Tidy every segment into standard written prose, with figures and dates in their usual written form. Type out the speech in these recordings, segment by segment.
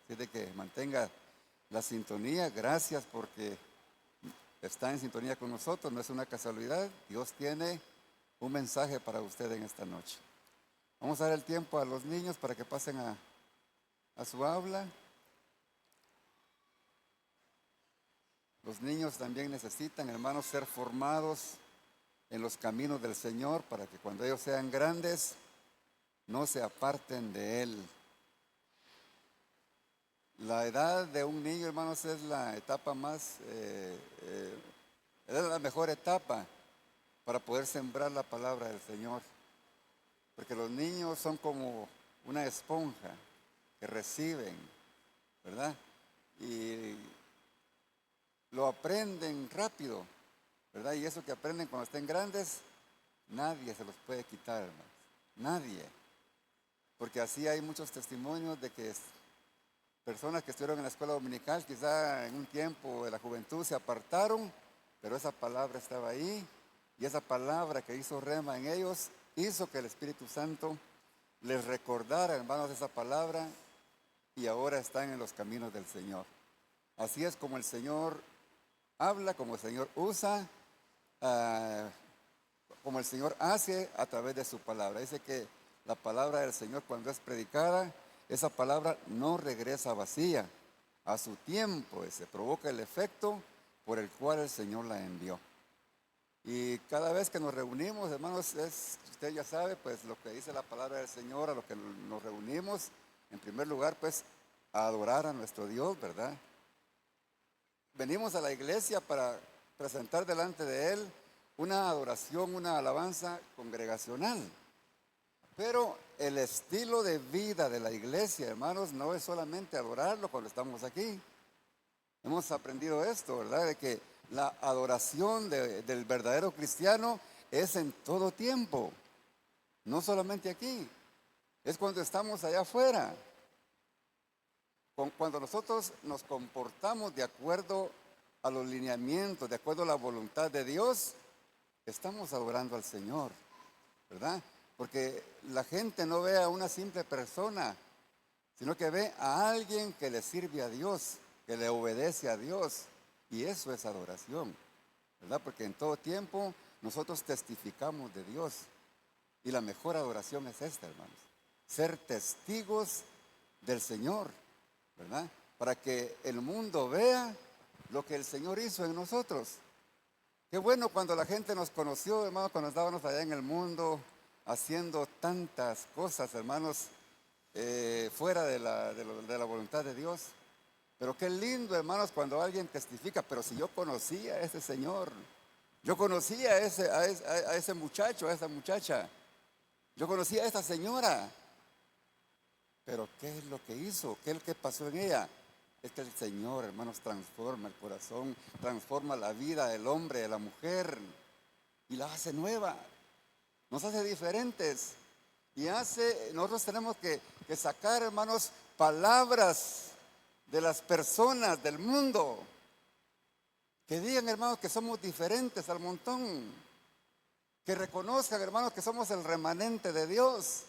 Así de que mantenga la sintonía. Gracias porque está en sintonía con nosotros, no es una casualidad. Dios tiene un mensaje para usted en esta noche. Vamos a dar el tiempo a los niños para que pasen a su aula. Los niños también necesitan, hermanos, ser formados en los caminos del Señor para que cuando ellos sean grandes no se aparten de Él. La edad de un niño, hermanos, es la etapa es la mejor etapa para poder sembrar la palabra del Señor. Porque los niños son como una esponja que reciben, ¿verdad? Y lo aprenden rápido, ¿verdad? Y eso que aprenden cuando estén grandes, nadie se los puede quitar, hermanos. Nadie. Porque así hay muchos testimonios de que personas que estuvieron en la escuela dominical, quizá en un tiempo de la juventud se apartaron, pero esa palabra estaba ahí, y esa palabra que hizo rema en ellos, hizo que el Espíritu Santo les recordara, hermanos, esa palabra, y ahora están en los caminos del Señor. Así es como el Señor habla, como el Señor usa, como el Señor hace a través de su palabra. Dice que la palabra del Señor, cuando es predicada, esa palabra no regresa vacía. A su tiempo se provoca el efecto por el cual el Señor la envió. Y cada vez que nos reunimos, hermanos, usted ya sabe, pues lo que dice la palabra del Señor, a lo que nos reunimos, en primer lugar, pues a adorar a nuestro Dios, ¿verdad? Venimos a la iglesia para presentar delante de Él una adoración, una alabanza congregacional. Pero el estilo de vida de la iglesia, hermanos, no es solamente adorarlo cuando estamos aquí. Hemos aprendido esto, ¿verdad? De que la adoración del verdadero cristiano es en todo tiempo, no solamente aquí. Es cuando estamos allá afuera. Cuando nosotros nos comportamos de acuerdo a los lineamientos, de acuerdo a la voluntad de Dios, estamos adorando al Señor, ¿verdad? Porque la gente no ve a una simple persona, sino que ve a alguien que le sirve a Dios, que le obedece a Dios. Y eso es adoración, ¿verdad? Porque en todo tiempo nosotros testificamos de Dios. Y la mejor adoración es esta, hermanos. Ser testigos del Señor, ¿verdad? Para que el mundo vea lo que el Señor hizo en nosotros. Qué bueno cuando la gente nos conoció, hermanos, cuando estábamos allá en el mundo haciendo tantas cosas, hermanos, fuera de la voluntad de Dios. Pero qué lindo, hermanos, cuando alguien testifica, pero si yo conocía a ese señor, yo conocía a ese muchacho, a esa muchacha, yo conocía a esta señora, pero ¿qué es lo que hizo? ¿Qué es lo que pasó en ella? Es que el Señor, hermanos, transforma el corazón, transforma la vida del hombre, de la mujer, y la hace nueva, nos hace diferentes. Nosotros tenemos que sacar, hermanos, palabras de las personas del mundo, que digan, hermanos, que somos diferentes al montón, que reconozcan, hermanos, que somos el remanente de Dios.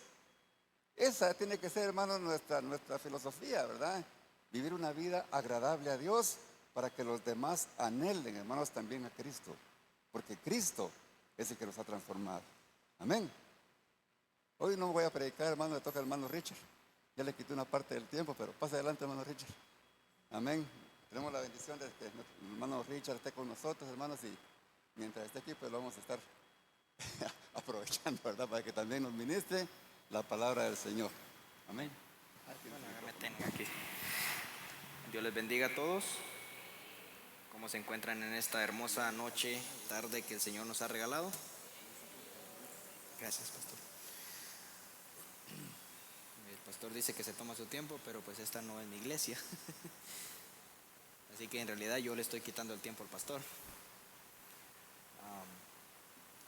Esa tiene que ser, hermanos, nuestra filosofía, ¿verdad? Vivir una vida agradable a Dios para que los demás anhelen, hermanos, también a Cristo, porque Cristo es el que nos ha transformado. Amén. Hoy no voy a predicar, hermano, le toca al hermano Richard. Ya le quité una parte del tiempo, pero pase adelante, hermano Richard. Amén. Tenemos la bendición de que el hermano Richard esté con nosotros, hermanos, y mientras esté aquí, pues lo vamos a estar aprovechando, ¿verdad? Para que también nos ministre la palabra del Señor. Amén. Bueno, me tengo aquí. Dios les bendiga a todos. ¿Cómo se encuentran en esta hermosa noche, tarde que el Señor nos ha regalado? Gracias, pastor. El pastor dice que se toma su tiempo, pero pues esta no es mi iglesia. Así que en realidad yo le estoy quitando el tiempo al pastor.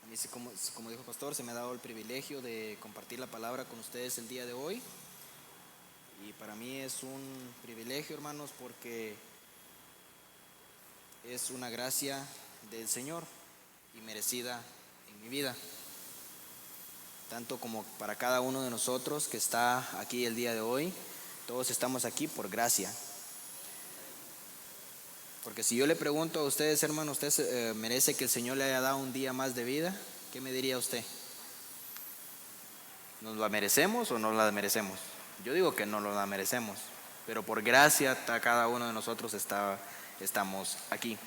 A mí, como dijo el pastor, se me ha dado el privilegio de compartir la palabra con ustedes el día de hoy. Y para mí es un privilegio, hermanos, porque es una gracia del Señor y merecida en mi vida. Tanto como para cada uno de nosotros que está aquí el día de hoy, Todos estamos aquí por gracia. Porque si yo le pregunto a ustedes, hermanos, ¿usted merece que el Señor le haya dado un día más de vida? ¿Qué me diría usted? ¿Nos la merecemos o no la merecemos? Yo digo que no lo la merecemos, pero por gracia cada uno de nosotros estamos aquí.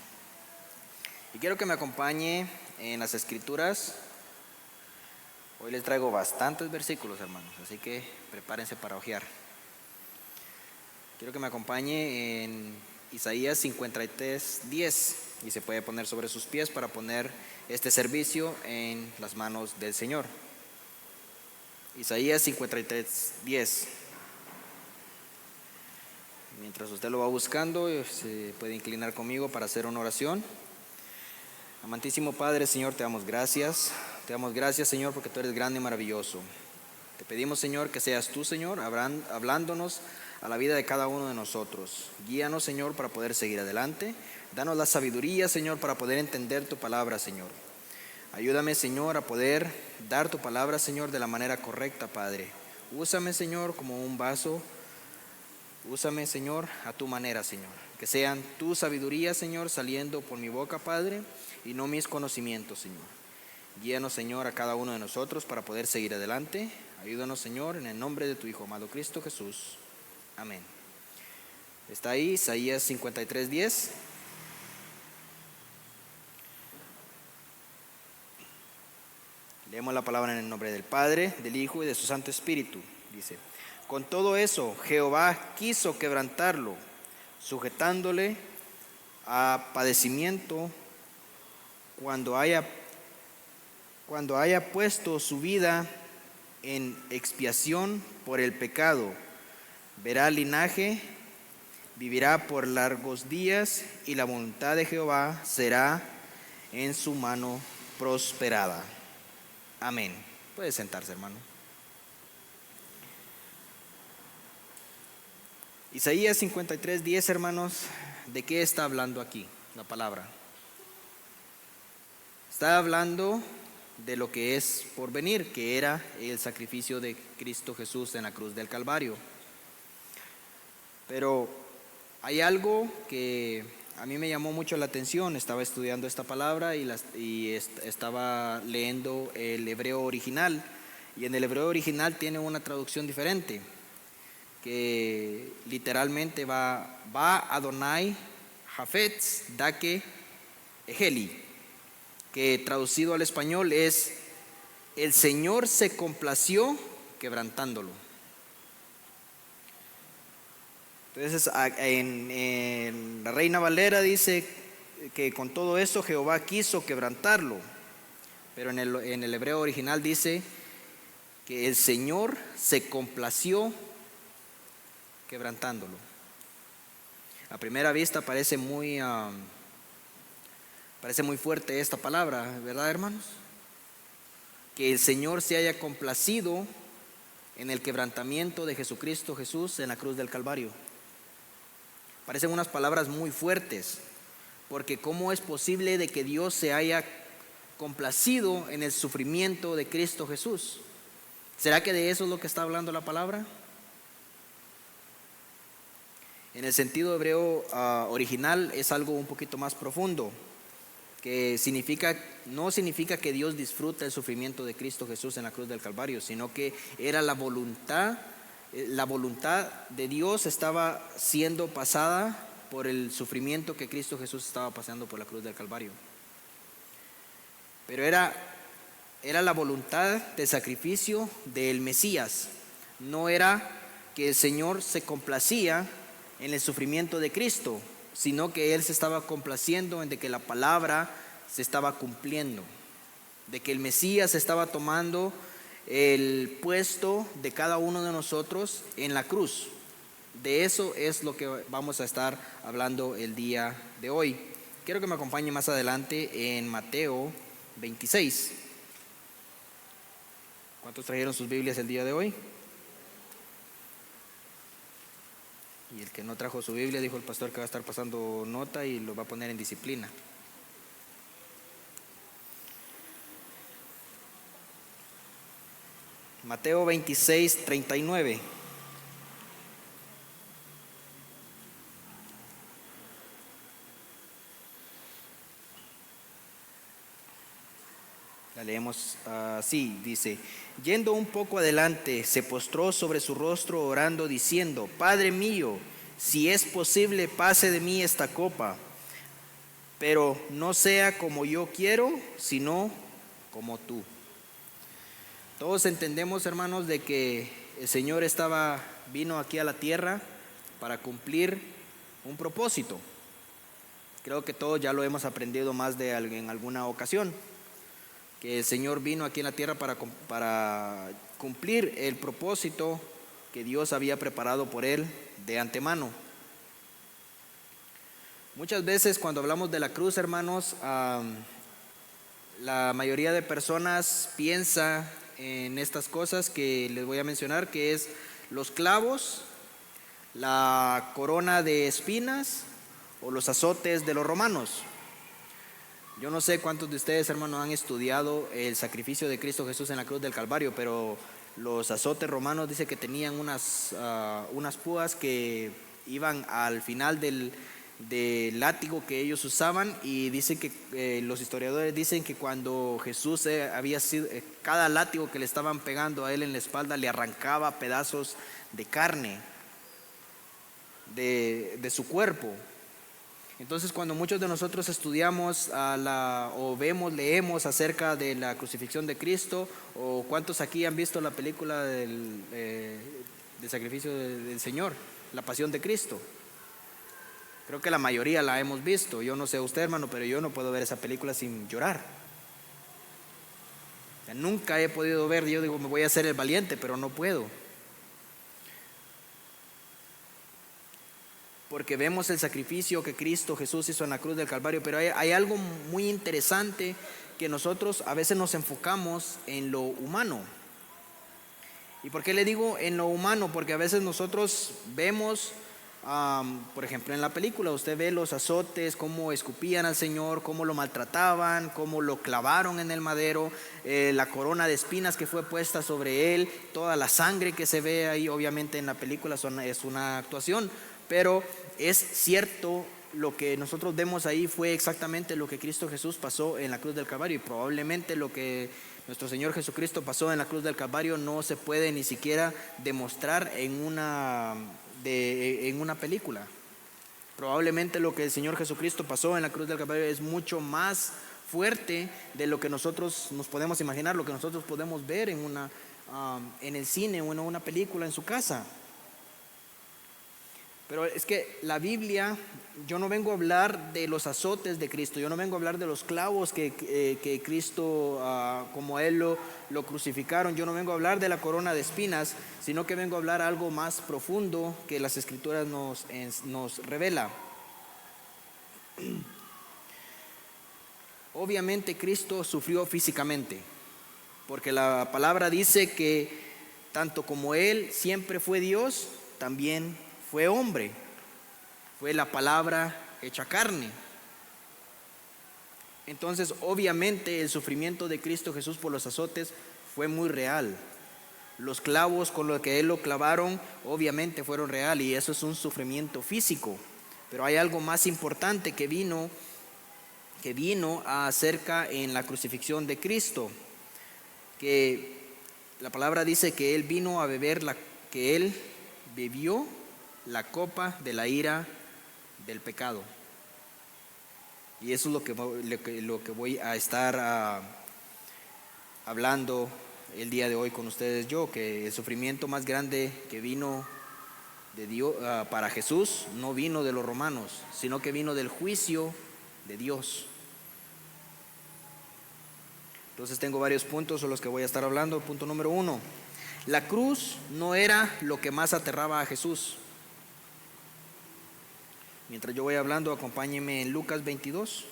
Y quiero que me acompañe en las Escrituras. Hoy les traigo bastantes versículos, hermanos, así que prepárense para hojear. Quiero que me acompañe en Isaías 53:10 y se puede poner sobre sus pies para poner este servicio en las manos del Señor. Isaías 53:10. Mientras usted lo va buscando, se puede inclinar conmigo para hacer una oración. Amantísimo Padre, Señor, te damos gracias. Te damos gracias, Señor, porque tú eres grande y maravilloso. Te pedimos, Señor, que seas tú, Señor, hablándonos a la vida de cada uno de nosotros. Guíanos, Señor, para poder seguir adelante. Danos la sabiduría, Señor, para poder entender tu palabra, Señor. Ayúdame, Señor, a poder dar tu palabra, Señor, de la manera correcta, Padre. Úsame, Señor, como un vaso. Úsame, Señor, a tu manera, Señor. Que sean tu sabiduría, Señor, saliendo por mi boca, Padre, y no mis conocimientos, Señor. Guíanos, Señor, a cada uno de nosotros para poder seguir adelante. Ayúdanos, Señor, en el nombre de tu Hijo amado Cristo Jesús. Amén. Está ahí Isaías 53:10. Leemos la palabra en el nombre del Padre, del Hijo y de su Santo Espíritu. Dice: con todo eso, Jehová quiso quebrantarlo, sujetándole a padecimiento cuando haya puesto su vida en expiación por el pecado. Verá linaje, vivirá por largos días, y la voluntad de Jehová será en su mano prosperada. Amén. Puede sentarse, hermano. Isaías 53:10, hermanos, ¿de qué está hablando aquí la palabra? Está hablando de lo que es por venir, que era el sacrificio de Cristo Jesús en la cruz del Calvario. Pero hay algo que a mí me llamó mucho la atención. Estaba estudiando esta palabra y estaba leyendo el hebreo original, y en el hebreo original tiene una traducción diferente, que literalmente va Adonai Hafetz Dake Eheli, que traducido al español es: el Señor se complació quebrantándolo. Entonces en la Reina Valera dice que con todo eso Jehová quiso quebrantarlo, pero en el hebreo original dice que el Señor se complació quebrantándolo. A primera vista parece muy fuerte esta palabra, ¿verdad, hermanos? Que el Señor se haya complacido en el quebrantamiento de Jesucristo Jesús en la cruz del Calvario. Parecen unas palabras muy fuertes, porque ¿cómo es posible de que Dios se haya complacido en el sufrimiento de Cristo Jesús? ¿Será que de eso es lo que está hablando la palabra? En el sentido hebreo original es algo un poquito más profundo, que no significa que Dios disfruta el sufrimiento de Cristo Jesús en la cruz del Calvario, sino que era la voluntad de Dios estaba siendo pasada por el sufrimiento que Cristo Jesús estaba pasando por la cruz del Calvario. Pero era la voluntad de sacrificio del Mesías, no era que el Señor se complacía en el sufrimiento de Cristo, sino que Él se estaba complaciendo en de que la palabra se estaba cumpliendo, de que el Mesías estaba tomando el puesto de cada uno de nosotros en la cruz. De eso es lo que vamos a estar hablando el día de hoy. Quiero que me acompañe más adelante en Mateo 26. ¿Cuántos trajeron sus Biblias el día de hoy? Y el que no trajo su Biblia, dijo el pastor que va a estar pasando nota y lo va a poner en disciplina. Mateo 26:39. La leemos así, dice: yendo un poco adelante, se postró sobre su rostro orando, diciendo: Padre mío, si es posible, pase de mí esta copa, pero no sea como yo quiero, sino como tú. Todos entendemos, hermanos, de que el Señor vino aquí a la tierra para cumplir un propósito. Creo que todos ya lo hemos aprendido en alguna ocasión, que el Señor vino aquí en la tierra para cumplir el propósito que Dios había preparado por Él de antemano. Muchas veces cuando hablamos de la cruz, hermanos, la mayoría de personas piensa en estas cosas que les voy a mencionar, que es los clavos, la corona de espinas o los azotes de los romanos. Yo no sé cuántos de ustedes, hermanos, han estudiado el sacrificio de Cristo Jesús en la cruz del Calvario, pero los azotes romanos dice que tenían unas púas que iban al final del látigo que ellos usaban, y dicen que los historiadores dicen que cuando Jesús había sido, cada látigo que le estaban pegando a él en la espalda le arrancaba pedazos de carne de su cuerpo. Entonces, cuando muchos de nosotros estudiamos leemos acerca de la crucifixión de Cristo, o cuántos aquí han visto la película del sacrificio del Señor, la pasión de Cristo. Creo que la mayoría la hemos visto. Yo no sé usted, hermano, pero yo no puedo ver esa película sin llorar. O sea, nunca he podido ver, yo digo, me voy a hacer el valiente, pero no puedo. Porque vemos el sacrificio que Cristo Jesús hizo en la cruz del Calvario, pero hay algo muy interesante, que nosotros a veces nos enfocamos en lo humano. ¿Y por qué le digo en lo humano? Porque a veces nosotros vemos, por ejemplo, en la película usted ve los azotes, cómo escupían al Señor, cómo lo maltrataban, cómo lo clavaron en el madero, la corona de espinas que fue puesta sobre él, toda la sangre que se ve ahí. Obviamente en la película es una actuación, pero es cierto, lo que nosotros vemos ahí fue exactamente lo que Cristo Jesús pasó en la cruz del Calvario, y probablemente lo que nuestro Señor Jesucristo pasó en la cruz del Calvario no se puede ni siquiera demostrar en una película. Probablemente lo que el Señor Jesucristo pasó en la cruz del Calvario es mucho más fuerte de lo que nosotros nos podemos imaginar, lo que nosotros podemos ver en el cine o en una película en su casa. Pero es que la Biblia, yo no vengo a hablar de los azotes de Cristo, yo no vengo a hablar de los clavos que Cristo, como a Él lo crucificaron, yo no vengo a hablar de la corona de espinas, sino que vengo a hablar algo más profundo que las Escrituras nos revela. Obviamente Cristo sufrió físicamente, porque la palabra dice que tanto como Él siempre fue Dios, también fue hombre, fue la palabra hecha carne. Entonces, obviamente, el sufrimiento de Cristo Jesús por los azotes fue muy real. Los clavos con los que Él lo clavaron, obviamente fueron real, y eso es un sufrimiento físico. Pero hay algo más importante que vino acerca en la crucifixión de Cristo, que la palabra dice que Él vino a que Él bebió la copa de la ira del pecado. Y eso es lo que voy a estar hablando el día de hoy con ustedes, que el sufrimiento más grande que vino de Dios para Jesús no vino de los romanos, sino que vino del juicio de Dios. Entonces tengo varios puntos sobre los que voy a estar hablando. Punto número 1: la cruz no era lo que más aterraba a Jesús. Mientras yo voy hablando, acompáñenme en Lucas 22.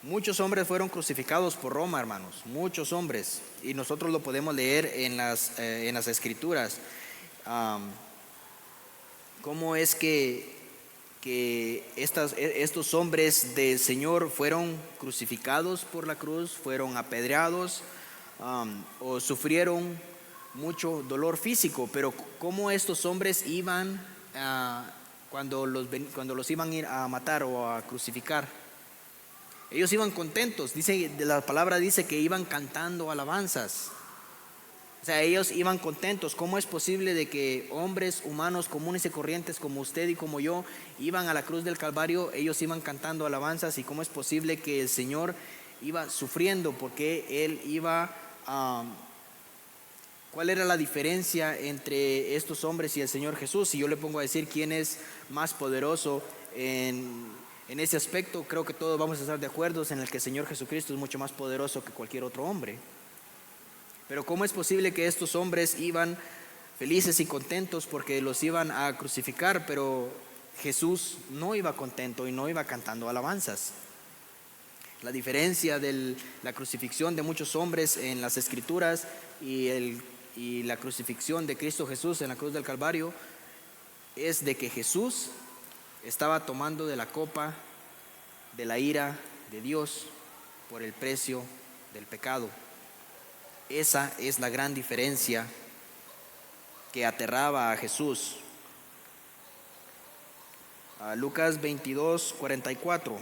Muchos hombres fueron crucificados por Roma, hermanos, muchos hombres, y nosotros lo podemos leer en las Escrituras. ¿Cómo es que estos hombres del Señor fueron crucificados por la cruz, fueron apedreados, o sufrieron mucho dolor físico? Pero cómo estos hombres iban cuando los iban a ir a matar o a crucificar. Ellos iban contentos, dice, la palabra dice que iban cantando alabanzas. O sea, ellos iban contentos. ¿Cómo es posible de que hombres humanos comunes y corrientes como usted y como yo iban a la cruz del Calvario? Ellos iban cantando alabanzas. ¿Y cómo es posible que el Señor iba sufriendo? Porque Él iba ¿cuál era la diferencia entre estos hombres y el Señor Jesús? Si yo le pongo a decir quién es más poderoso en ese aspecto, creo que todos vamos a estar de acuerdo en el que el Señor Jesucristo es mucho más poderoso que cualquier otro hombre. Pero ¿cómo es posible que estos hombres iban felices y contentos porque los iban a crucificar, pero Jesús no iba contento y no iba cantando alabanzas? La diferencia de la crucifixión de muchos hombres en las Escrituras y la crucifixión de Cristo Jesús en la cruz del Calvario es de que Jesús estaba tomando de la copa de la ira de Dios por el precio del pecado. Esa es la gran diferencia que aterraba a Jesús. Lucas 22:44.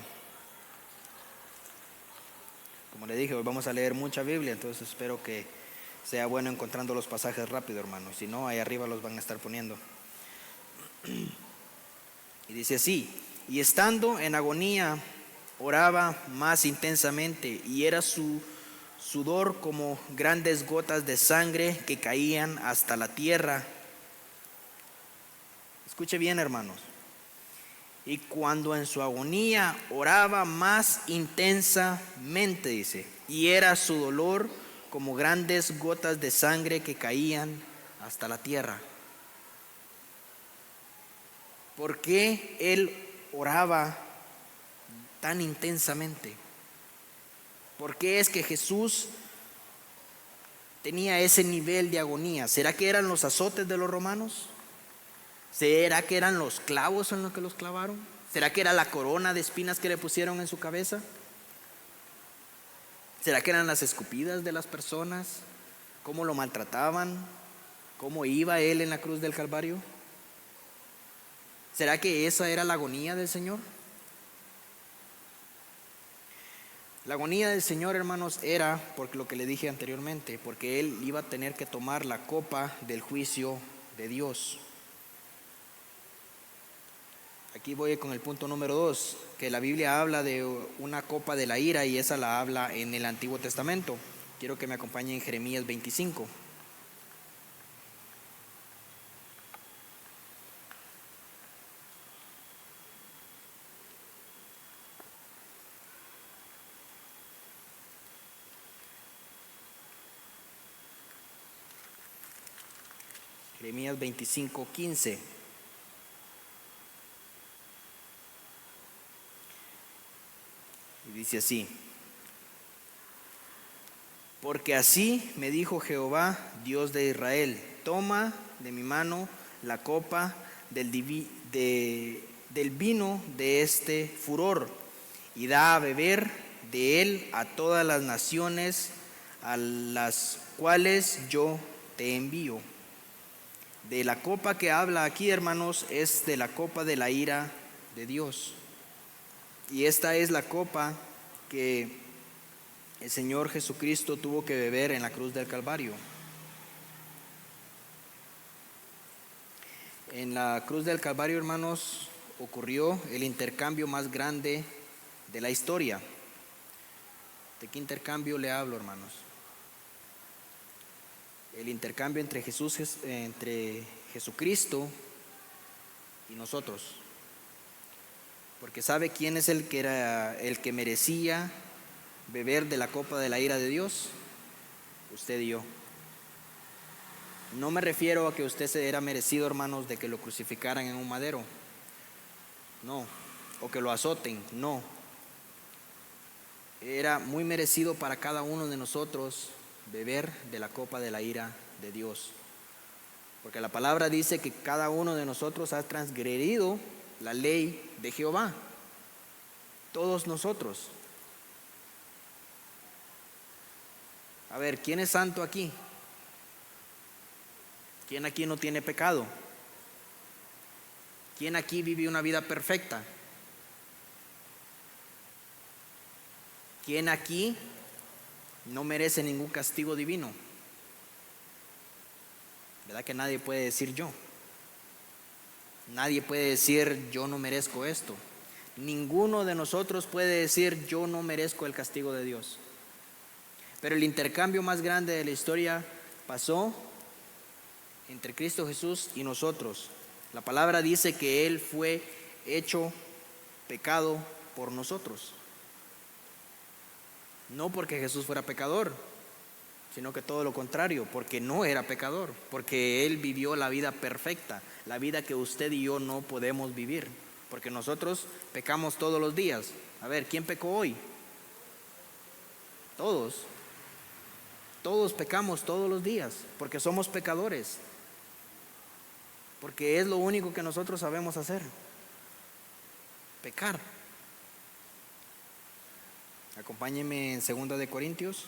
Como le dije, hoy vamos a leer mucha Biblia, entonces espero que sea bueno encontrando los pasajes rápido, hermano. Si no, ahí arriba los van a estar poniendo. Y dice así: y estando en agonía, oraba más intensamente, y era su sudor como grandes gotas de sangre que caían hasta la tierra. Escuche bien, hermanos. Y cuando en su agonía oraba más intensamente, dice, y era su dolor como grandes gotas de sangre que caían hasta la tierra. ¿Por qué él oraba tan intensamente? ¿Por qué es que Jesús tenía ese nivel de agonía? ¿Será que eran los azotes de los romanos? ¿Será que eran los clavos en los que los clavaron? ¿Será que era la corona de espinas que le pusieron en su cabeza? ¿Será que eran las escupidas de las personas? ¿Cómo lo maltrataban? ¿Cómo iba él en la cruz del Calvario? ¿Será que esa era la agonía del Señor? La agonía del Señor, hermanos, era porque lo que le dije anteriormente, porque Él iba a tener que tomar la copa del juicio de Dios. Aquí voy con el punto número 2, que la Biblia habla de una copa de la ira y esa la habla en el Antiguo Testamento. Quiero que me acompañe en Jeremías 25. Jeremías 25:15. Y dice así: porque así me dijo Jehová, Dios de Israel, toma de mi mano la copa del vino de este furor y da a beber de él a todas las naciones a las cuales yo te envío. De la copa que habla aquí, hermanos, es de la copa de la ira de Dios. Y esta es la copa que el Señor Jesucristo tuvo que beber en la cruz del Calvario. En la cruz del Calvario, hermanos, ocurrió el intercambio más grande de la historia. ¿De qué intercambio le hablo, hermanos? El intercambio entre Jesucristo y nosotros. Porque ¿sabe quién es el que era el que merecía beber de la copa de la ira de Dios? Usted y yo. No me refiero a que usted se era merecido, hermanos, de que lo crucificaran en un madero. No. O que lo azoten. No. Era muy merecido para cada uno de nosotros beber de la copa de la ira de Dios. Porque la palabra dice que cada uno de nosotros ha transgredido la ley de Jehová. Todos nosotros. A ver, ¿quién es santo aquí? ¿Quién aquí no tiene pecado? ¿Quién aquí vive una vida perfecta? ¿quién aquí no merece ningún castigo divino? ¿Verdad que nadie puede decir yo? Nadie puede decir yo no merezco esto. Ninguno de nosotros puede decir yo no merezco el castigo de Dios. Pero el intercambio más grande de la historia pasó entre Cristo Jesús y nosotros. La palabra dice que Él fue hecho pecado por nosotros. No porque Jesús fuera pecador, sino que todo lo contrario, porque no era pecador, porque Él vivió la vida perfecta, la vida que usted y yo no podemos vivir, porque nosotros pecamos todos los días. A ver, ¿quién pecó hoy? Todos pecamos todos los días, porque somos pecadores, porque es lo único que nosotros sabemos hacer, pecar. Acompáñenme en 2 de Corintios.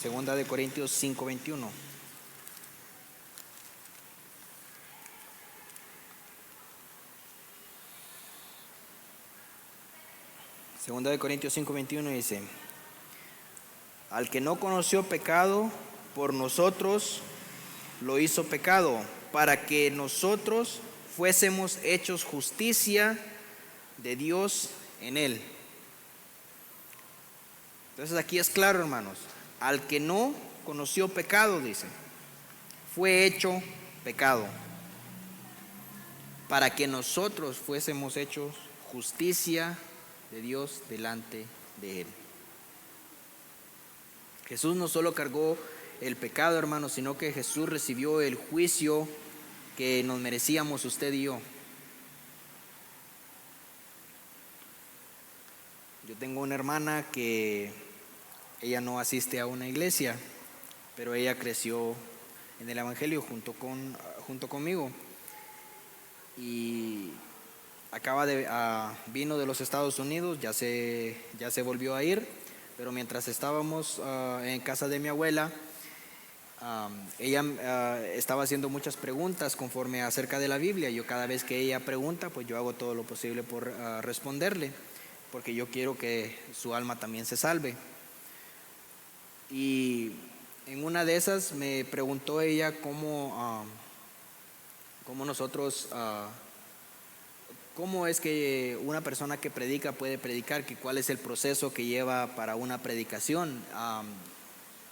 Segunda de Corintios 5:21. Segunda de Corintios 5:21 dice: al que no conoció pecado, por nosotros lo hizo pecado, para que nosotros fuésemos hechos justicia de Dios en él. Entonces aquí es claro, hermanos, al que no conoció pecado, dice, fue hecho pecado, para que nosotros fuésemos hechos justicia de Dios delante de él. Jesús no solo cargó el pecado, hermanos, sino que Jesús recibió el juicio que nos merecíamos usted y yo. Yo tengo una hermana que ella no asiste a una iglesia, pero ella creció en el Evangelio junto conmigo. Y vino de los Estados Unidos, ya se volvió a ir, pero mientras estábamos en casa de mi abuela, ella estaba haciendo muchas preguntas conforme acerca de la Biblia. Yo cada vez que ella pregunta, pues yo hago todo lo posible por responderle, porque yo quiero que su alma también se salve. Y en una de esas me preguntó ella cómo nosotros, cómo es que una persona que predica puede predicar, que cuál es el proceso que lleva para una predicación.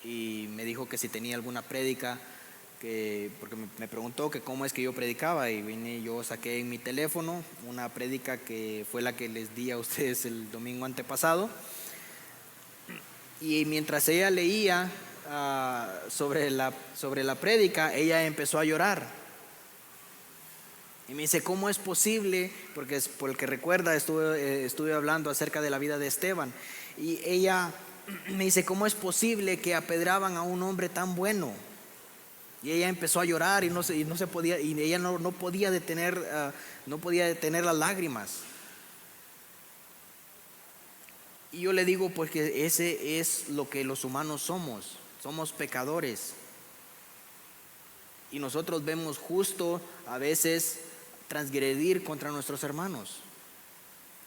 Y me dijo que si tenía alguna prédica, porque me preguntó que cómo es que yo predicaba, y yo saqué en mi teléfono una prédica que fue la que les di a ustedes el domingo antepasado. Y mientras ella leía sobre la prédica, ella empezó a llorar. Y me dice, ¿cómo es posible? Porque recuerda, estuve hablando acerca de la vida de Esteban. Y ella me dice, ¿cómo es posible que apedraban a un hombre tan bueno? Y ella empezó a llorar y no se podía, y ella no podía detener las lágrimas. Y yo le digo, pues que ese es lo que los humanos somos pecadores. Y nosotros vemos justo a veces transgredir contra nuestros hermanos.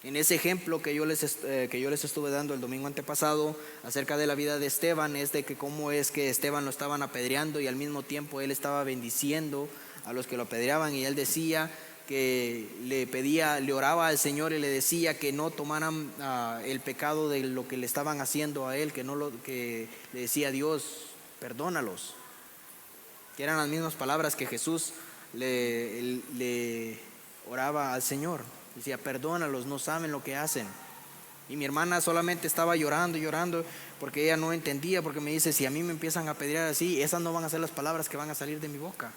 En ese ejemplo que yo les estuve dando el domingo antepasado acerca de la vida de Esteban, es de que cómo es que Esteban lo estaban apedreando y al mismo tiempo él estaba bendiciendo a los que lo apedreaban, y él decía que le oraba al Señor y le decía que no tomaran el pecado de lo que le estaban haciendo a él, que le decía a Dios, perdónalos, que eran las mismas palabras que Jesús le oraba al Señor. Decía, perdónalos, no saben lo que hacen. Y mi hermana solamente estaba llorando, porque ella no entendía, porque me dice, si a mí me empiezan a apedrear así, esas no van a ser las palabras que van a salir de mi boca.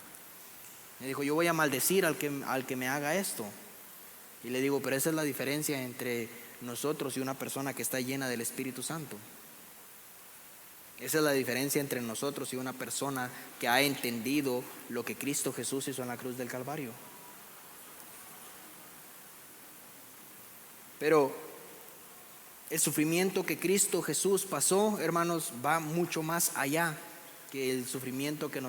Me dijo, yo voy a maldecir al que me haga esto. Y le digo, pero esa es la diferencia entre nosotros y una persona que está llena del Espíritu Santo. Esa es la diferencia entre nosotros y una persona que ha entendido lo que Cristo Jesús hizo en la cruz del Calvario. Pero El sufrimiento que Cristo Jesús pasó, hermanos, va mucho más allá que el sufrimiento que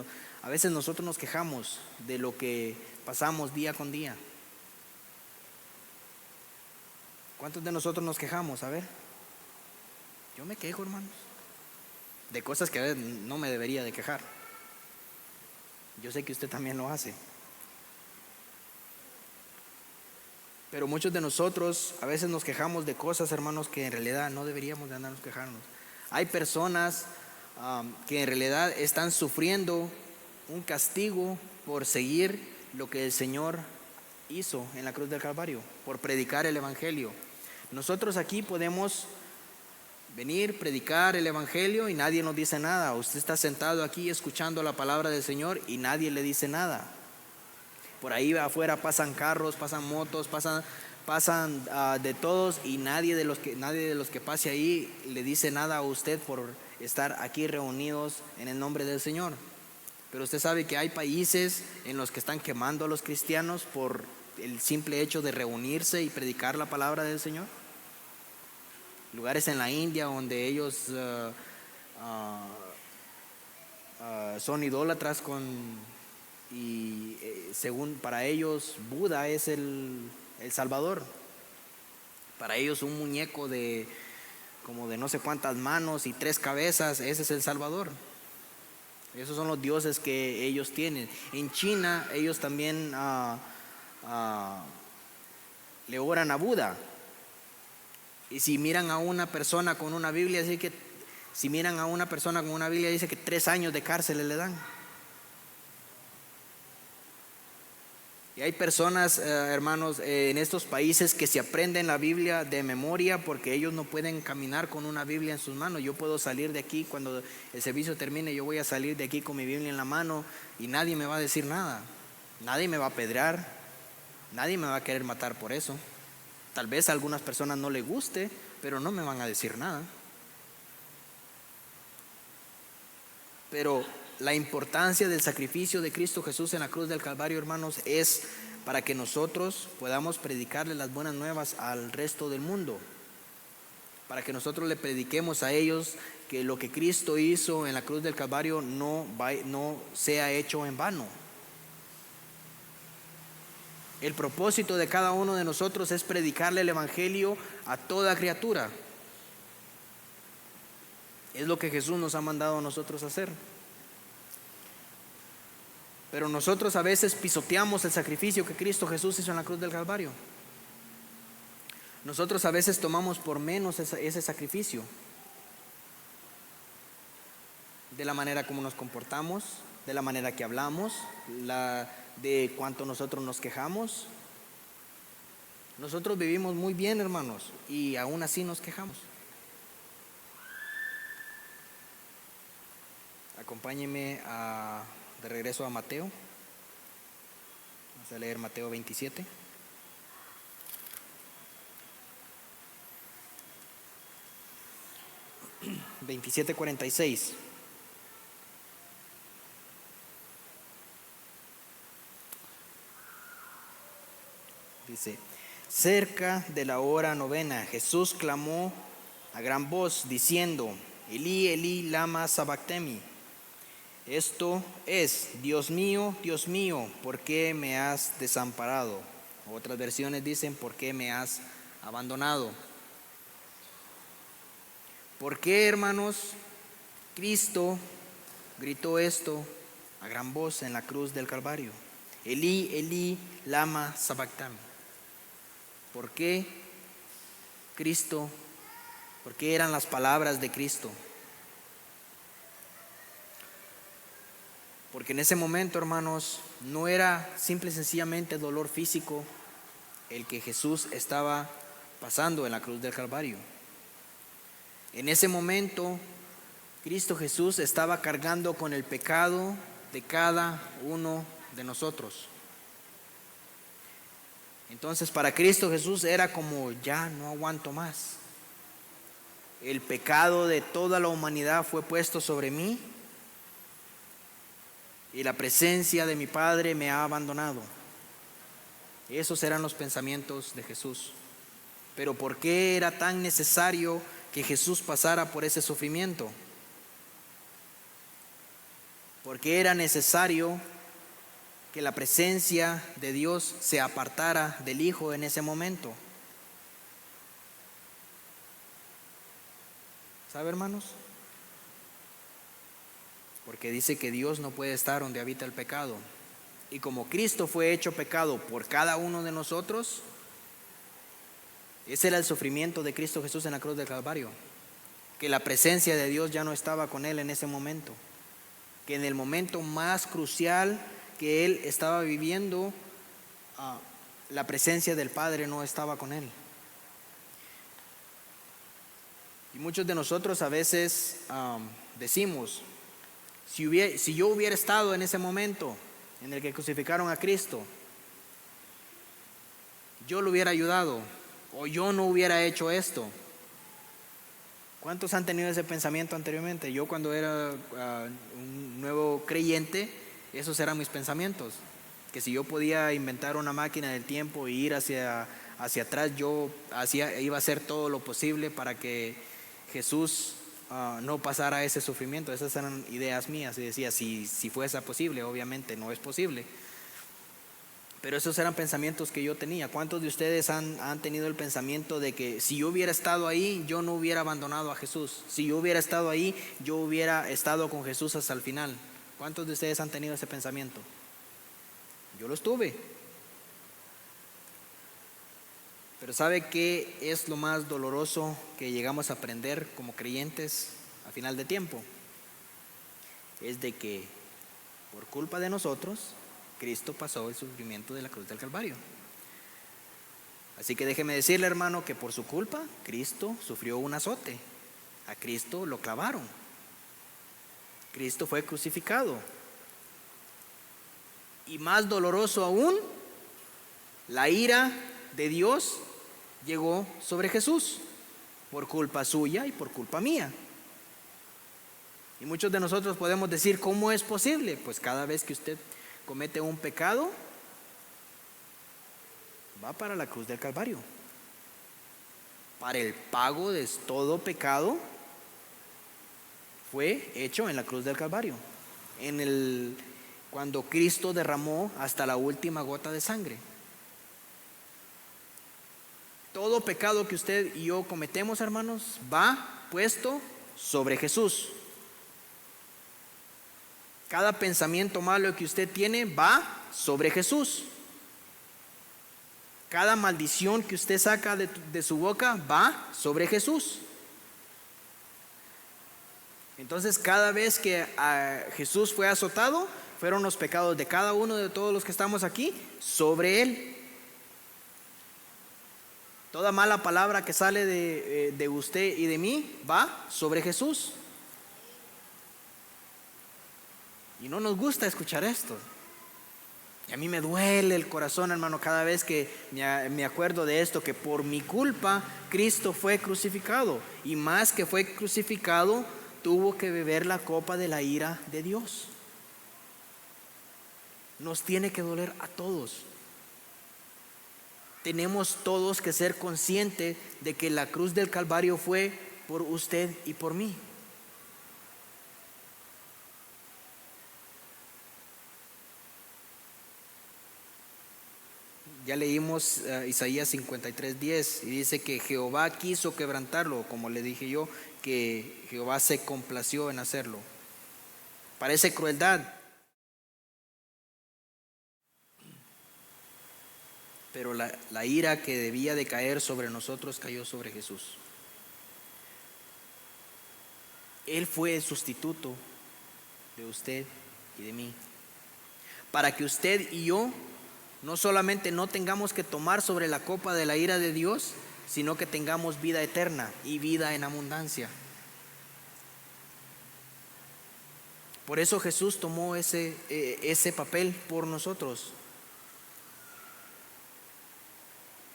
a veces nosotros nos quejamos de lo que pasamos día con día. ¿Cuántos de nosotros nos quejamos? A ver, yo me quejo, hermanos, de cosas que a veces no me debería de quejar. Yo sé que usted también lo hace. Pero muchos de nosotros a veces nos quejamos de cosas, hermanos, que en realidad no deberíamos de andarnos quejarnos. Hay personas que en realidad están sufriendo un castigo por seguir lo que el Señor hizo en la cruz del Calvario, por predicar el Evangelio. Nosotros aquí podemos venir, predicar el Evangelio y nadie nos dice nada. Usted está sentado aquí escuchando la palabra del Señor y nadie le dice nada. Por ahí afuera pasan carros, pasan motos, pasan de todos y nadie de los que pase ahí le dice nada a usted por estar aquí reunidos en el nombre del Señor. Pero usted sabe que hay países en los que están quemando a los cristianos por el simple hecho de reunirse y predicar la palabra del Señor. Lugares en la India donde ellos son idólatras y según para ellos Buda es el Salvador. Para ellos un muñeco como de no sé cuántas manos y 3 cabezas, ese es el Salvador. Esos son los dioses que ellos tienen. En China ellos también le oran a Buda. Y si miran a una persona con una Biblia, dice que 3 años de cárcel le dan. Y hay personas, hermanos, en estos países que se aprenden la Biblia de memoria porque ellos no pueden caminar con una Biblia en sus manos. Yo puedo salir de aquí cuando el servicio termine, yo voy a salir de aquí con mi Biblia en la mano y nadie me va a decir nada. Nadie me va a apedrear, nadie me va a querer matar por eso. Tal vez a algunas personas no les guste, pero no me van a decir nada. Pero la importancia del sacrificio de Cristo Jesús en la cruz del Calvario, hermanos, es para que nosotros podamos predicarle las buenas nuevas al resto del mundo. Para que nosotros le prediquemos a ellos que lo que Cristo hizo en la cruz del Calvario no sea hecho en vano. El propósito de cada uno de nosotros es predicarle el Evangelio a toda criatura. Es lo que Jesús nos ha mandado a nosotros hacer. Pero nosotros a veces pisoteamos el sacrificio que Cristo Jesús hizo en la cruz del Calvario. Nosotros a veces tomamos por menos ese sacrificio. De la manera como nos comportamos, de la manera que hablamos, de cuánto nosotros nos quejamos. Nosotros vivimos muy bien, hermanos, y aún así nos quejamos. Acompáñenme de regreso a Mateo. Vamos a leer Mateo 27. (27:46). Dice: cerca de la hora 9, Jesús clamó a gran voz diciendo: Elí, Elí, lama sabactemi. Esto es: Dios mío, ¿por qué me has desamparado? Otras versiones dicen: ¿por qué me has abandonado? ¿Por qué, hermanos, Cristo gritó esto a gran voz en la cruz del Calvario? Elí, Elí, lama sabactami. ¿Por qué Cristo? ¿Por qué eran las palabras de Cristo? Porque en ese momento, hermanos, no era simple y sencillamente dolor físico el que Jesús estaba pasando en la cruz del Calvario. En ese momento, Cristo Jesús estaba cargando con el pecado de cada uno de nosotros. Entonces, para Cristo Jesús era como: ya no aguanto más. El pecado de toda la humanidad fue puesto sobre mí y la presencia de mi Padre me ha abandonado. Esos eran los pensamientos de Jesús. Pero ¿por qué era tan necesario que Jesús pasara por ese sufrimiento? ¿Por qué era necesario que la presencia de Dios se apartara del Hijo en ese momento? ¿Sabe, hermanos? Porque dice que Dios no puede estar donde habita el pecado. Y como Cristo fue hecho pecado por cada uno de nosotros, ese era el sufrimiento de Cristo Jesús en la cruz del Calvario. Que la presencia de Dios ya no estaba con Él en ese momento. Que en el momento más crucial que Él estaba viviendo, la presencia del Padre no estaba con Él. Y muchos de nosotros a veces decimos, si yo hubiera estado en ese momento en el que crucificaron a Cristo, yo lo hubiera ayudado, o yo no hubiera hecho esto. ¿Cuántos han tenido ese pensamiento anteriormente? Yo, cuando era un nuevo creyente, esos eran mis pensamientos. Que si yo podía inventar una máquina del tiempo e ir hacia atrás, yo iba a hacer todo lo posible para que Jesús no pasara ese sufrimiento. Esas eran ideas mías. Y decía, si fuese posible, obviamente no es posible. Pero esos eran pensamientos que yo tenía. ¿Cuántos de ustedes han tenido el pensamiento de que si yo hubiera estado ahí, yo no hubiera abandonado a Jesús? Si yo hubiera estado ahí, yo hubiera estado con Jesús hasta el final. ¿Cuántos de ustedes han tenido ese pensamiento? Yo lo estuve. Pero ¿sabe qué es lo más doloroso que llegamos a aprender como creyentes a final de tiempo? Es de que por culpa de nosotros, Cristo pasó el sufrimiento de la cruz del Calvario. Así que déjeme decirle, hermano, que por su culpa Cristo sufrió un azote. A Cristo lo clavaron. Cristo fue crucificado. Y más doloroso aún, la ira de Dios llegó sobre Jesús por culpa suya y por culpa mía. Y muchos de nosotros podemos decir, ¿cómo es posible? Pues cada vez que usted comete un pecado, va para la cruz del Calvario. Para el pago de todo pecado fue hecho en la cruz del Calvario. Cuando Cristo derramó hasta la última gota de sangre. Todo pecado que usted y yo cometemos, hermanos, va puesto sobre Jesús. Cada pensamiento malo que usted tiene va sobre Jesús. Cada maldición que usted saca de su boca va sobre Jesús. Entonces, cada vez que Jesús fue azotado, fueron los pecados de cada uno de todos los que estamos aquí sobre Él. Toda mala palabra que sale de usted y de mí va sobre Jesús. Y no nos gusta escuchar esto. Y a mí me duele el corazón, hermano, cada vez que me acuerdo de esto, que por mi culpa Cristo fue crucificado. Y más que fue crucificado, tuvo que beber la copa de la ira de Dios. Nos tiene que doler a todos. Tenemos todos que ser conscientes de que la cruz del Calvario fue por usted y por mí. Ya leímos Isaías 53:10 y dice que Jehová quiso quebrantarlo, como le dije yo, que Jehová se complació en hacerlo. Parece crueldad, pero la ira que debía de caer sobre nosotros cayó sobre Jesús. Él fue el sustituto de usted y de mí, para que usted y yo no solamente no tengamos que tomar sobre la copa de la ira de Dios, sino que tengamos vida eterna y vida en abundancia. Por eso Jesús tomó ese papel por nosotros,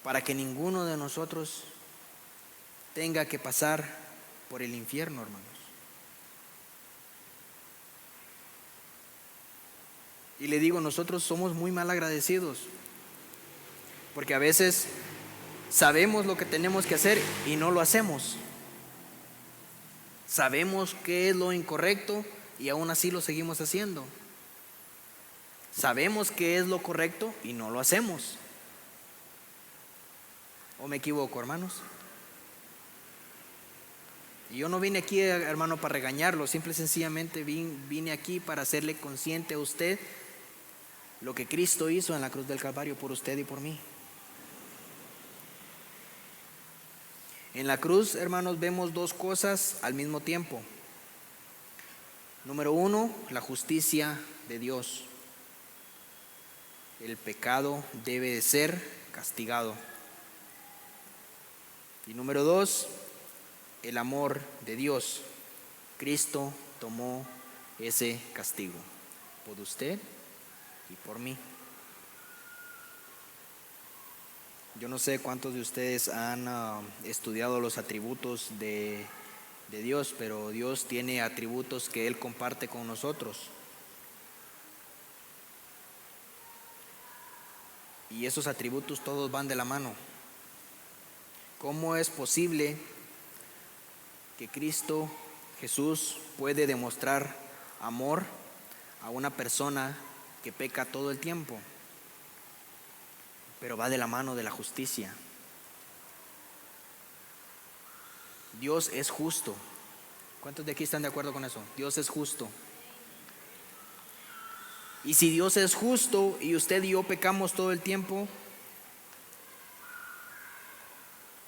para que ninguno de nosotros tenga que pasar por el infierno, hermanos. Y le digo, nosotros somos muy mal agradecidos, porque a veces Sabemos lo que tenemos que hacer y no lo hacemos. Sabemos qué es lo incorrecto y aún así lo seguimos haciendo. Sabemos qué es lo correcto y no lo hacemos. ¿O me equivoco, hermanos? Y yo no vine aquí, hermano, para regañarlo. Simple y sencillamente vine aquí para hacerle consciente a usted lo que Cristo hizo en la cruz del Calvario por usted y por mí. En la cruz, hermanos, vemos dos cosas al mismo tiempo. Número uno, la justicia de Dios. El pecado debe de ser castigado. Y número dos, el amor de Dios. Cristo tomó ese castigo por usted y por mí. Yo no sé cuántos de ustedes han estudiado los atributos de Dios, pero Dios tiene atributos que Él comparte con nosotros. Y esos atributos todos van de la mano. ¿Cómo es posible que Cristo Jesús puede demostrar amor a una persona que peca todo el tiempo? Pero va de la mano de la justicia. Dios es justo. ¿Cuántos de aquí están de acuerdo con eso? Dios es justo. Y si Dios es justo y usted y yo pecamos todo el tiempo,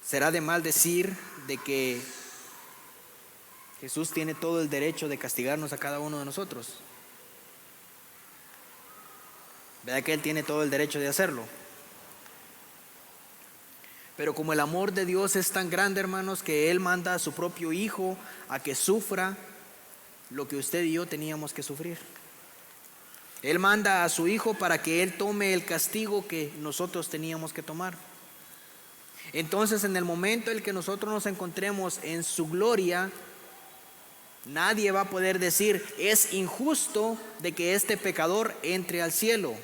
será de mal decir de que Jesús tiene todo el derecho de castigarnos a cada uno de nosotros. ¿Verdad que Él tiene todo el derecho de hacerlo? Pero como el amor de Dios es tan grande, hermanos, que Él manda a su propio Hijo a que sufra lo que usted y yo teníamos que sufrir. Él manda a su Hijo para que Él tome el castigo que nosotros teníamos que tomar. Entonces, en el momento en que nosotros nos encontremos en su gloria, nadie va a poder decir, es injusto de que este pecador entre al cielo,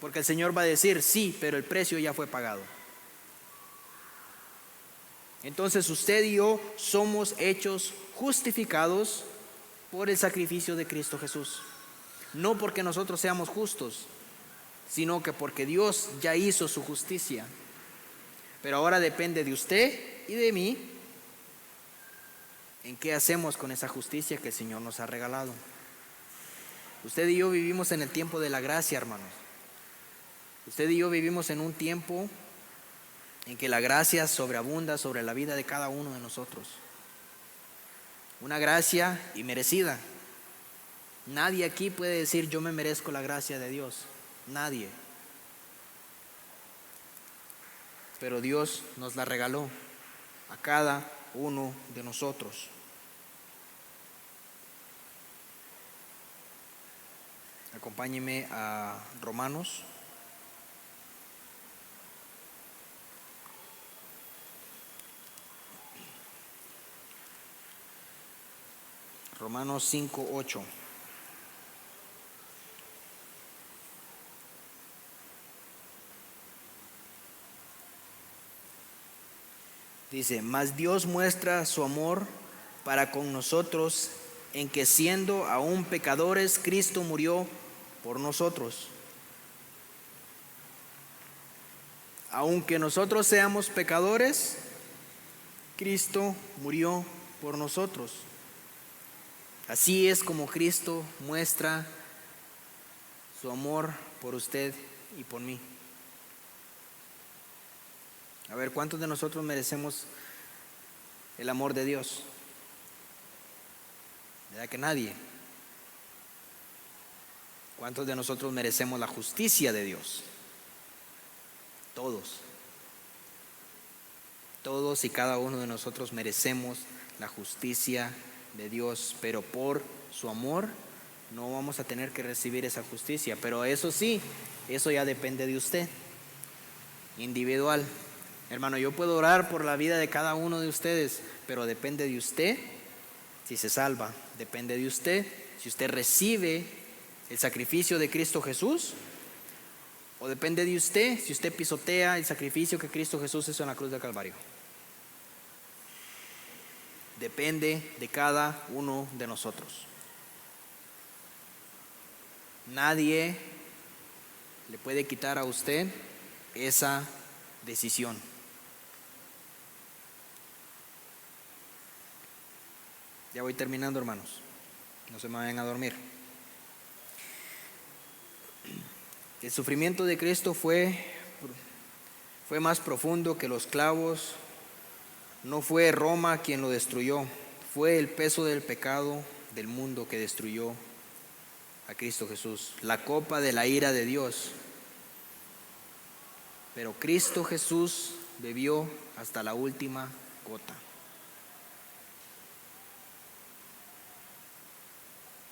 porque el Señor va a decir, sí, pero el precio ya fue pagado. Entonces usted y yo somos hechos justificados por el sacrificio de Cristo Jesús. No porque nosotros seamos justos, sino que porque Dios ya hizo su justicia. Pero ahora depende de usted y de mí en qué hacemos con esa justicia que el Señor nos ha regalado. Usted y yo vivimos en el tiempo de la gracia, hermanos. Usted y yo vivimos en un tiempo en que la gracia sobreabunda sobre la vida de cada uno de nosotros. Una gracia inmerecida. Nadie aquí puede decir yo me merezco la gracia de Dios. Nadie. Pero Dios nos la regaló a cada uno de nosotros. Acompáñeme a Romanos. Romanos 5:8. Dice, mas Dios muestra su amor para con nosotros en que siendo aún pecadores, Cristo murió por nosotros. Aunque nosotros seamos pecadores, Cristo murió por nosotros. Así es como Cristo muestra su amor por usted y por mí. A ver, ¿cuántos de nosotros merecemos el amor de Dios? ¿Verdad que nadie? ¿Cuántos de nosotros merecemos la justicia de Dios? Todos. Todos y cada uno de nosotros merecemos la justicia de Dios, pero por su amor no vamos a tener que recibir esa justicia. Pero eso sí, eso ya depende de usted, individual. Hermano, yo puedo orar por la vida de cada uno de ustedes, pero depende de usted si se salva. Depende de usted si usted recibe el sacrificio de Cristo Jesús, o ¿O depende de usted si usted pisotea el sacrificio que Cristo Jesús hizo en la cruz del Calvario? Depende de cada uno de nosotros. Nadie le puede quitar a usted esa decisión. Ya voy terminando, hermanos. No se me vayan a dormir. El sufrimiento de Cristo fue más profundo que los clavos. No fue Roma quien lo destruyó. Fue el peso del pecado del mundo que destruyó a Cristo Jesús. La copa de la ira de Dios. Pero Cristo Jesús bebió hasta la última gota.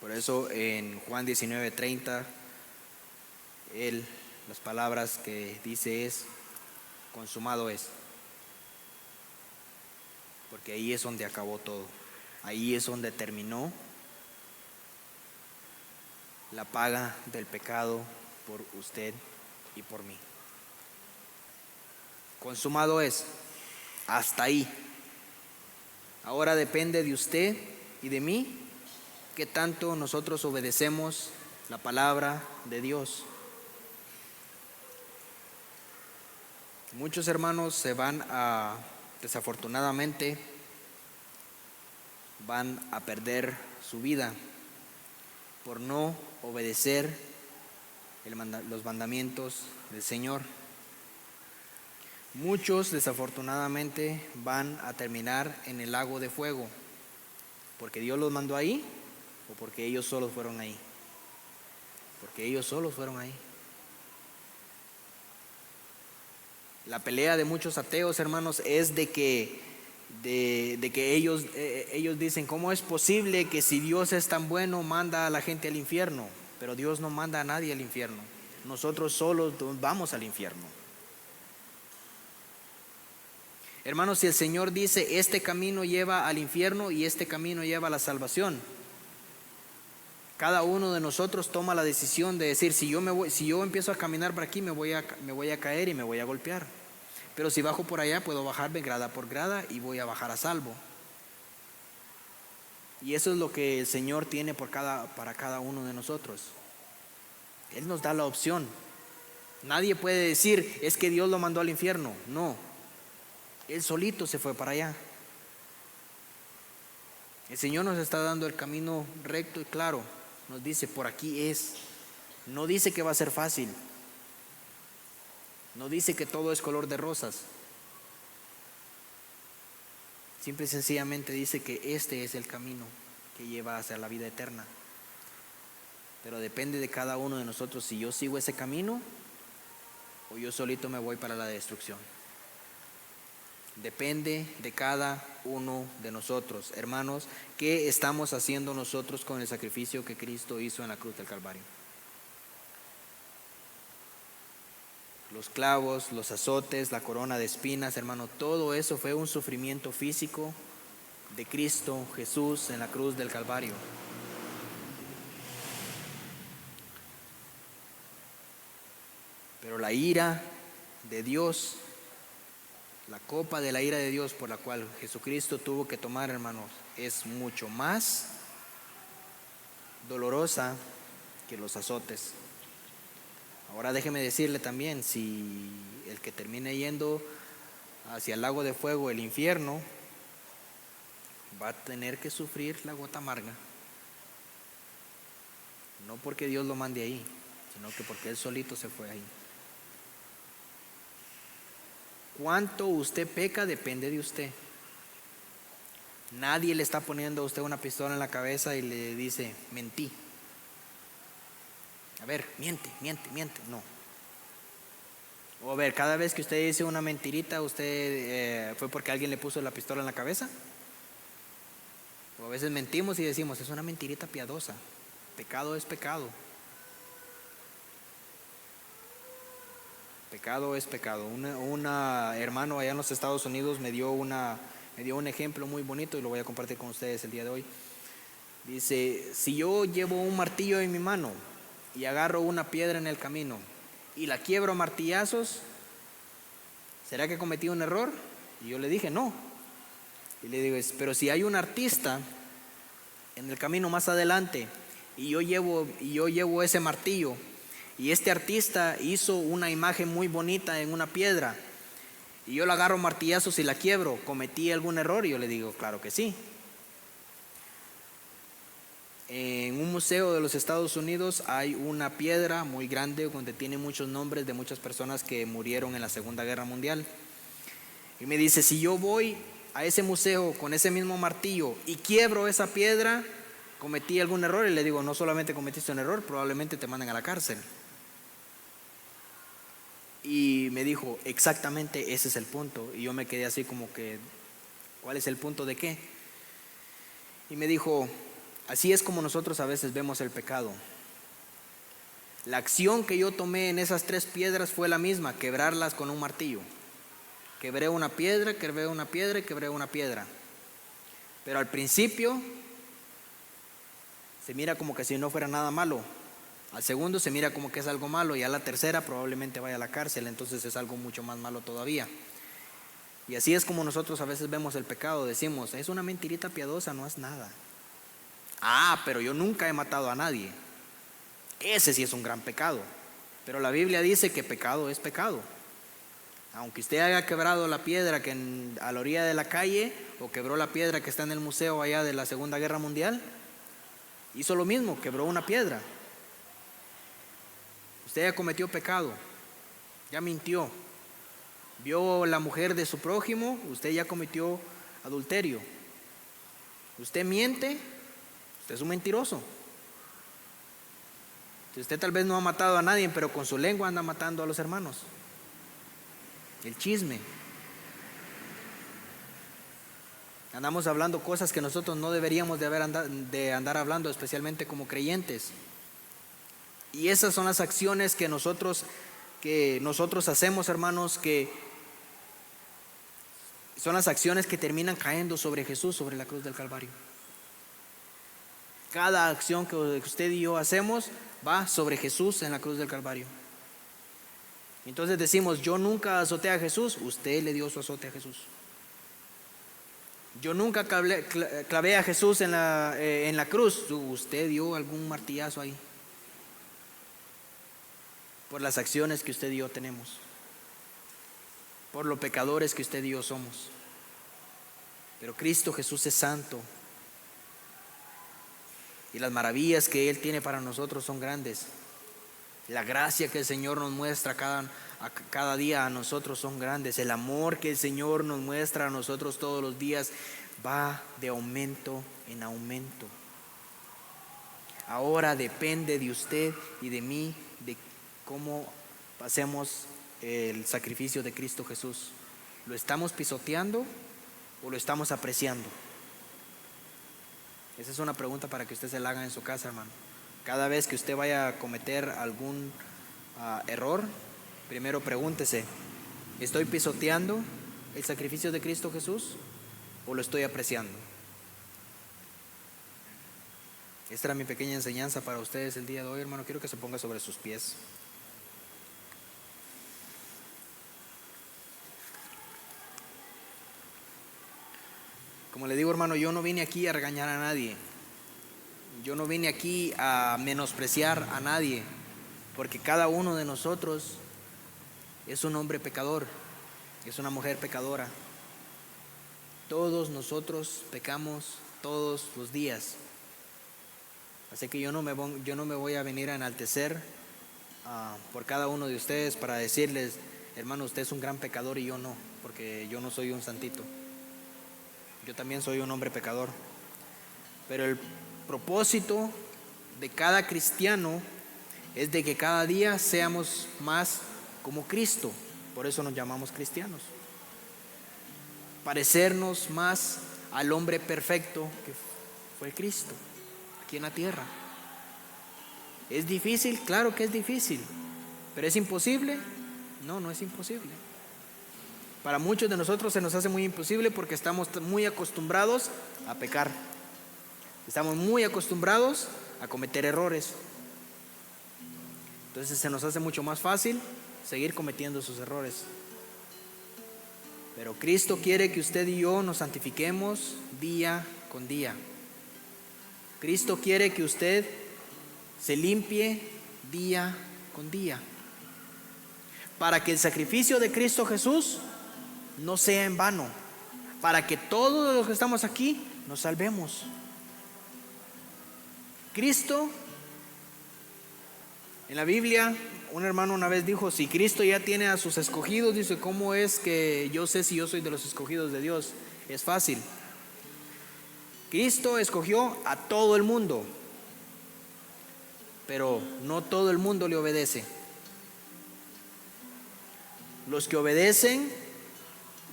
Por eso en Juan 19:30, las palabras que dice es, consumado es. Porque ahí es donde acabó todo. Ahí es donde terminó la paga del pecado por usted y por mí. Consumado es. Hasta ahí. Ahora depende de usted y de mí qué tanto nosotros obedecemos la palabra de Dios. Muchos hermanos desafortunadamente, van a perder su vida por no obedecer los mandamientos del Señor. Muchos desafortunadamente van a terminar en el lago de fuego, porque Dios los mandó ahí o porque ellos solos fueron ahí. Porque ellos solos fueron ahí. La pelea de muchos ateos, hermanos, es de que ellos dicen, ¿cómo es posible que si Dios es tan bueno manda a la gente al infierno? Pero Dios no manda a nadie al infierno. Nosotros solos vamos al infierno. Hermanos, si el Señor dice, este camino lleva al infierno y este camino lleva a la salvación, cada uno de nosotros toma la decisión de decir, si yo empiezo a caminar por aquí, me voy a caer y me voy a golpear. Pero si bajo por allá, puedo bajarme grada por grada y voy a bajar a salvo. Y eso es lo que el Señor tiene para cada uno de nosotros. Él nos da la opción. Nadie puede decir, es que Dios lo mandó al infierno. No, Él solito se fue para allá. El Señor nos está dando el camino recto y claro. Nos dice, por aquí es. No dice que va a ser fácil. No dice que todo es color de rosas. Simple y sencillamente dice que este es el camino que lleva hacia la vida eterna. Pero depende de cada uno de nosotros si yo sigo ese camino o yo solito me voy para la destrucción. Depende de cada uno de nosotros. Hermanos, ¿qué estamos haciendo nosotros con el sacrificio que Cristo hizo en la cruz del Calvario? Los clavos, los azotes, la corona de espinas, hermano, todo eso fue un sufrimiento físico de Cristo Jesús en la cruz del Calvario. Pero la ira de Dios, la copa de la ira de Dios por la cual Jesucristo tuvo que tomar, hermanos, es mucho más dolorosa que los azotes. Ahora déjeme decirle también, si el que termine yendo hacia el lago de fuego, el infierno, va a tener que sufrir la gota amarga. No porque Dios lo mande ahí, sino que porque Él solito se fue ahí. Cuánto usted peca depende de usted. Nadie le está poniendo a usted una pistola en la cabeza y le dice, mentí. A ver, miente, no. O a ver, cada vez que usted dice una mentirita, ¿usted fue porque alguien le puso la pistola en la cabeza? O a veces mentimos y decimos, es una mentirita piadosa. Pecado es pecado. Pecado es pecado. Una hermano allá en los Estados Unidos me dio un ejemplo muy bonito y lo voy a compartir con ustedes el día de hoy. Dice, si yo llevo un martillo en mi mano y agarro una piedra en el camino, y la quiebro a martillazos, ¿será que cometí un error? Y yo le dije, no. Y le digo, pero si hay un artista en el camino más adelante y yo llevo ese martillo y este artista hizo una imagen muy bonita en una piedra y yo la agarro martillazos y la quiebro, ¿cometí algún error? Y yo le digo, claro que sí. En un museo de los Estados Unidos hay una piedra muy grande donde tiene muchos nombres de muchas personas que murieron en la Segunda Guerra Mundial. Y me dice, si yo voy a ese museo con ese mismo martillo y quiebro esa piedra, ¿cometí algún error? Y le digo, no solamente cometiste un error, probablemente te manden a la cárcel. Y me dijo, exactamente ese es el punto. Y yo me quedé así como que, ¿cuál es el punto de qué? Y me dijo, así es como nosotros a veces vemos el pecado. La acción que yo tomé en esas 3 piedras fue la misma, quebrarlas con un martillo. Quebré una piedra, quebré una piedra y quebré una piedra. Pero al principio se mira como que si no fuera nada malo. Al segundo se mira como que es algo malo y a la tercera probablemente vaya a la cárcel, entonces es algo mucho más malo todavía. Y así es como nosotros a veces vemos el pecado, decimos, es una mentirita piadosa, no es nada. Pero yo nunca he matado a nadie. Ese sí es un gran pecado. Pero la Biblia dice que pecado es pecado. Aunque usted haya quebrado la piedra que a la orilla de la calle o quebró la piedra que está en el museo allá de la Segunda Guerra Mundial, hizo lo mismo, quebró una piedra. Usted ya cometió pecado, ya mintió, vio la mujer de su prójimo, usted ya cometió adulterio. Usted miente, usted es un mentiroso. Usted tal vez no ha matado a nadie, pero con su lengua anda matando a los hermanos. El chisme. Andamos hablando cosas que nosotros no deberíamos de andar hablando, especialmente como creyentes. Y esas son las acciones que nosotros hacemos, hermanos, que son las acciones que terminan cayendo sobre Jesús, sobre la cruz del Calvario. Cada acción que usted y yo hacemos va sobre Jesús en la cruz del Calvario. Entonces decimos, yo nunca azoté a Jesús, usted le dio su azote a Jesús. Yo nunca clavé a Jesús en la cruz, usted dio algún martillazo ahí. Por las acciones que usted y yo tenemos, por los pecadores que usted y yo somos. Pero Cristo Jesús es santo y las maravillas que Él tiene para nosotros son grandes. La gracia que el Señor nos muestra cada día a nosotros son grandes. El amor que el Señor nos muestra a nosotros todos los días va de aumento en aumento. Ahora depende de usted y de mí, de cómo hacemos el sacrificio de Cristo Jesús. ¿Lo estamos pisoteando o lo estamos apreciando? Esa es una pregunta para que usted se la haga en su casa, hermano. Cada vez que usted vaya a cometer algún error, primero pregúntese, ¿estoy pisoteando el sacrificio de Cristo Jesús o lo estoy apreciando? Esta era mi pequeña enseñanza para ustedes el día de hoy, hermano. Quiero que se ponga sobre sus pies. Como le digo, hermano, yo no vine aquí a regañar a nadie. Yo no vine aquí a menospreciar a nadie, porque cada uno de nosotros es un hombre pecador, es una mujer pecadora. Todos nosotros pecamos todos los días. Así que yo no me voy a venir a enaltecer por cada uno de ustedes para decirles, hermano, usted es un gran pecador y yo no, porque yo no soy un santito. Yo también soy un hombre pecador. Pero el propósito de cada cristiano es de que cada día seamos más como Cristo. Por eso nos llamamos cristianos. Parecernos más al hombre perfecto que fue Cristo aquí en la tierra. ¿Es difícil? Claro que es difícil. ¿Pero es imposible? No, no es imposible. Para muchos de nosotros se nos hace muy imposible porque estamos muy acostumbrados a pecar. Estamos muy acostumbrados a cometer errores. Entonces se nos hace mucho más fácil seguir cometiendo esos errores. Pero Cristo quiere que usted y yo nos santifiquemos día con día. Cristo quiere que usted se limpie día con día, para que el sacrificio de Cristo Jesús no sea en vano, para que todos los que estamos aquí nos salvemos. Cristo, en la Biblia, un hermano una vez dijo, si Cristo ya tiene a sus escogidos, dice, ¿cómo es que yo sé si yo soy de los escogidos de Dios? Es fácil. Cristo escogió a todo el mundo, pero no todo el mundo le obedece. Los que obedecen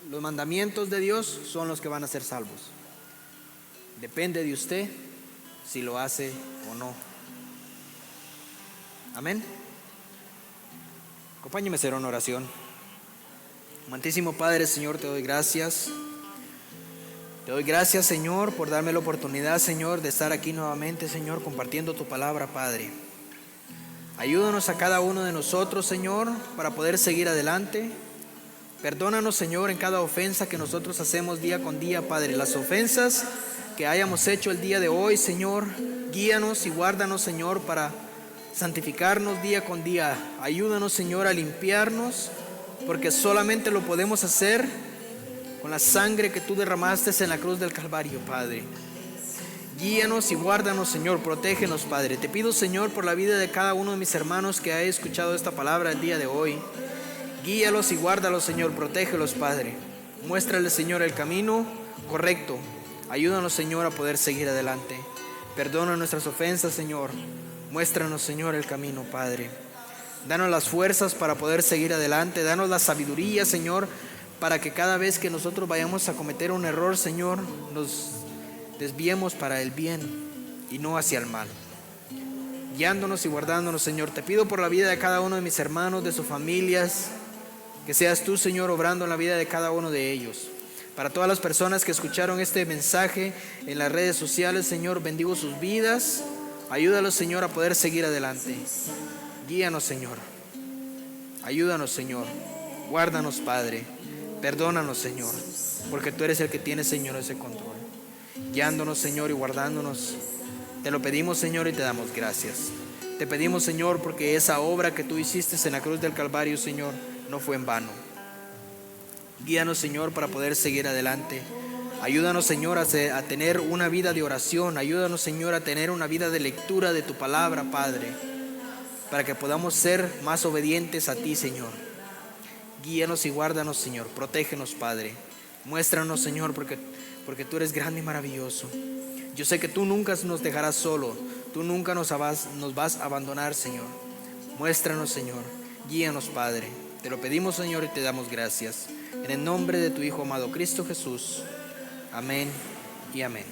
los mandamientos de Dios son los que van a ser salvos. Depende de usted si lo hace o no. Amén. Acompáñeme a hacer una oración. Amantísimo Padre, Señor, te doy gracias. Te doy gracias, Señor, por darme la oportunidad, Señor, de estar aquí nuevamente, Señor, compartiendo tu palabra, Padre. Ayúdanos a cada uno de nosotros, Señor, para poder seguir adelante. Perdónanos, Señor, en cada ofensa que nosotros hacemos día con día, Padre. Las ofensas que hayamos hecho el día de hoy, Señor, guíanos y guárdanos, Señor, para santificarnos día con día. Ayúdanos, Señor, a limpiarnos, porque solamente lo podemos hacer con la sangre que tú derramaste en la cruz del Calvario, Padre. Guíanos y guárdanos, Señor, protégenos, Padre. Te pido, Señor, por la vida de cada uno de mis hermanos que ha escuchado esta palabra el día de hoy. Guíalos y guárdalos, Señor, protégelos, Padre. Muéstrales, Señor, el camino correcto. Ayúdanos, Señor, a poder seguir adelante. Perdona nuestras ofensas, Señor. Muéstranos, Señor, el camino, Padre. Danos las fuerzas para poder seguir adelante. Danos la sabiduría, Señor, para que cada vez que nosotros vayamos a cometer un error, Señor, nos desviemos para el bien y no hacia el mal. Guiándonos y guardándonos, Señor. Te pido por la vida de cada uno de mis hermanos, de sus familias, que seas tú, Señor, obrando en la vida de cada uno de ellos. Para todas las personas que escucharon este mensaje en las redes sociales, Señor, bendigo sus vidas. Ayúdalos, Señor, a poder seguir adelante. Guíanos, Señor. Ayúdanos, Señor. Guárdanos, Padre. Perdónanos, Señor, porque tú eres el que tiene, Señor, ese control. Guiándonos, Señor, y guardándonos. Te lo pedimos, Señor, y te damos gracias. Te pedimos, Señor, porque esa obra que tú hiciste en la cruz del Calvario, Señor, no fue en vano. Guíanos, Señor, para poder seguir adelante. Ayúdanos, Señor, a tener una vida de oración. Ayúdanos, Señor, a tener una vida de lectura de tu palabra, Padre, para que podamos ser más obedientes a ti, Señor. Guíanos y guárdanos, Señor. Protégenos, Padre. Muéstranos, Señor, porque tú eres grande y maravilloso. Yo sé que tú nunca nos dejarás solo. Tú nunca nos vas a abandonar, Señor. Muéstranos, Señor. Guíanos, Padre. Te lo pedimos, Señor, y te damos gracias. En el nombre de tu Hijo amado, Cristo Jesús. Amén y amén.